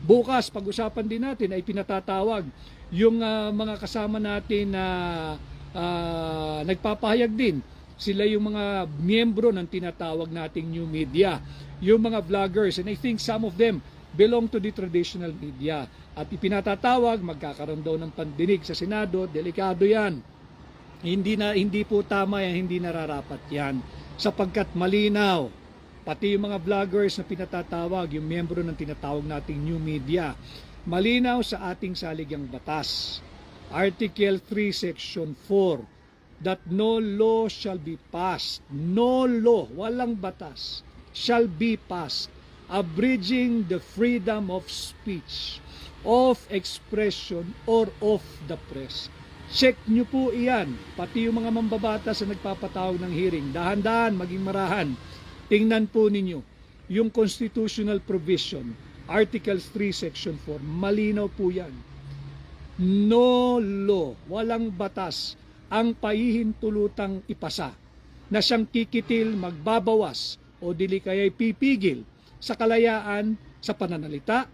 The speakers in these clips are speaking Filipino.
Bukas, pag-usapan din natin ay pinatatawag yung mga kasama natin na nagpapahayag din. Sila yung mga miyembro ng tinatawag nating new media, yung mga vloggers, and I think some of them belong to the traditional media. At ipinatatawag, magkakaroon daw ng pandinig sa Senado, delikado yan. Hindi po tama yan, hindi nararapat yan. Sapagkat malinaw, pati yung mga vloggers na pinatatawag, yung miyembro ng tinatawag nating new media, malinaw sa ating saligang batas. Article 3, Section 4, that no law shall be passed, no law, walang batas, shall be passed, abridging the freedom of speech, of expression, or of the press. Check nyo po iyan, pati yung mga mambabatas na nagpapatawag ng hearing, dahan-dahan, maging marahan, tingnan po ninyo, yung constitutional provision, Article 3, Section 4, malinaw po yan. No law, walang batas, ang pahihintulutang ipasa na siyang kikitil, magbabawas o dili kaya'y pipigil sa kalayaan sa pananalita,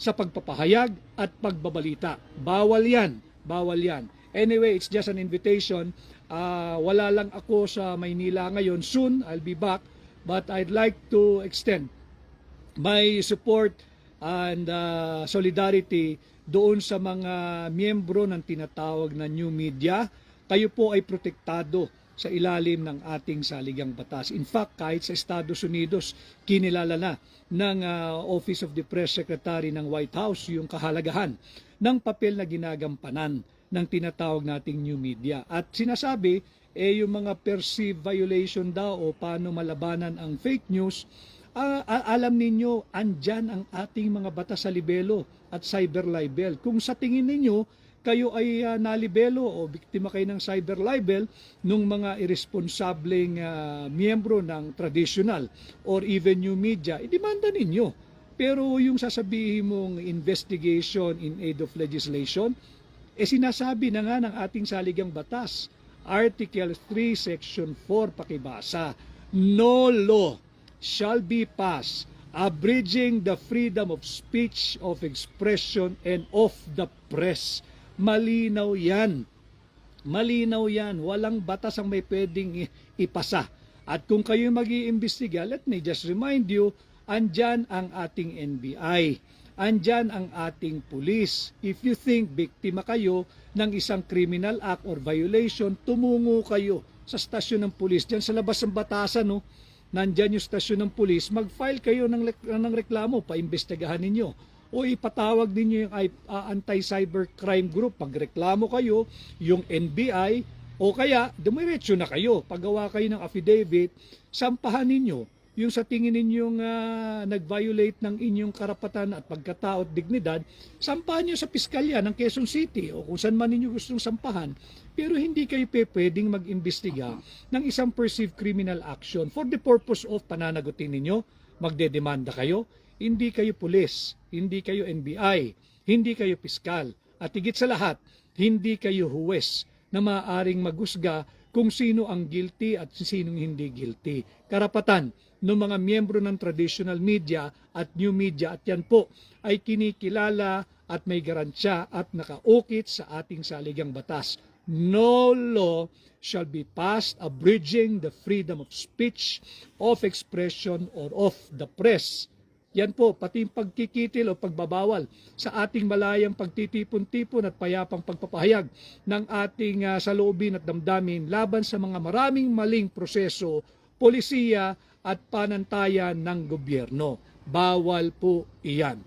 sa pagpapahayag at pagbabalita. Bawal yan, bawal yan. Anyway, it's just an invitation. Wala lang ako sa Maynila ngayon. Soon, I'll be back. But I'd like to extend my support and solidarity doon sa mga miyembro ng tinatawag na new media. Kayo po ay protektado sa ilalim ng ating saligang batas. In fact, kahit sa Estados Unidos, kinilala na ng Office of the Press Secretary ng White House yung kahalagahan ng papel na ginagampanan ng tinatawag nating new media. At sinasabi, yung mga perceived violation daw o paano malabanan ang fake news, alam ninyo, andyan ang ating mga batas sa libelo at cyber libel. Kung sa tingin ninyo, kayo ay nalibelo o biktima kayo ng cyber libel nung mga irresponsableng miyembro ng traditional or even new media, idemanda ninyo. Pero yung sasabihin mong investigation in aid of legislation, sinasabi na nga ng ating saligang batas, Article 3, Section 4, pakibasa, no law shall be passed abridging the freedom of speech, of expression, and of the press. Malinaw yan. Malinaw yan. Walang batas ang may pwedeng ipasa. At kung kayo mag-iimbestiga, let me just remind you, andyan ang ating NBI. Andyan ang ating pulis. If you think biktima kayo ng isang criminal act or violation, tumungo kayo sa stasyon ng pulis. Diyan sa labas ng batasan, no? Nandyan yung stasyon ng pulis, mag-file kayo ng reklamo, paimbestigahan ninyo. O ipatawag ninyo yung anti-cybercrime group, pagreklamo kayo, yung NBI, o kaya dumiretso na kayo, paggawa kayo ng affidavit, sampahan ninyo yung sa tingin ninyong nag-violate ng inyong karapatan at pagkatao at dignidad, sampahan nyo sa piskalya ng Quezon City o kung saan man ninyo gustong sampahan. Pero hindi kayo pwedeng mag-imbestiga ng isang perceived criminal action for the purpose of pananagutin ninyo, magdedemanda kayo. Hindi kayo pulis, hindi kayo NBI, hindi kayo piskal, at higit sa lahat, hindi kayo huwes na maaaring maghusga kung sino ang guilty at sinong hindi guilty. Karapatan ng mga miyembro ng traditional media at new media, at yan po ay kinikilala at may garansya at nakaukit sa ating saligang batas. No law shall be passed abridging the freedom of speech, of expression, or of the press. Yan po, pati yung pagkikitil o pagbabawal sa ating malayang pagtitipon-tipon at payapang pagpapahayag ng ating saloobin at damdamin laban sa mga maraming maling proseso, polisiya at panantayan ng gobyerno. Bawal po iyan.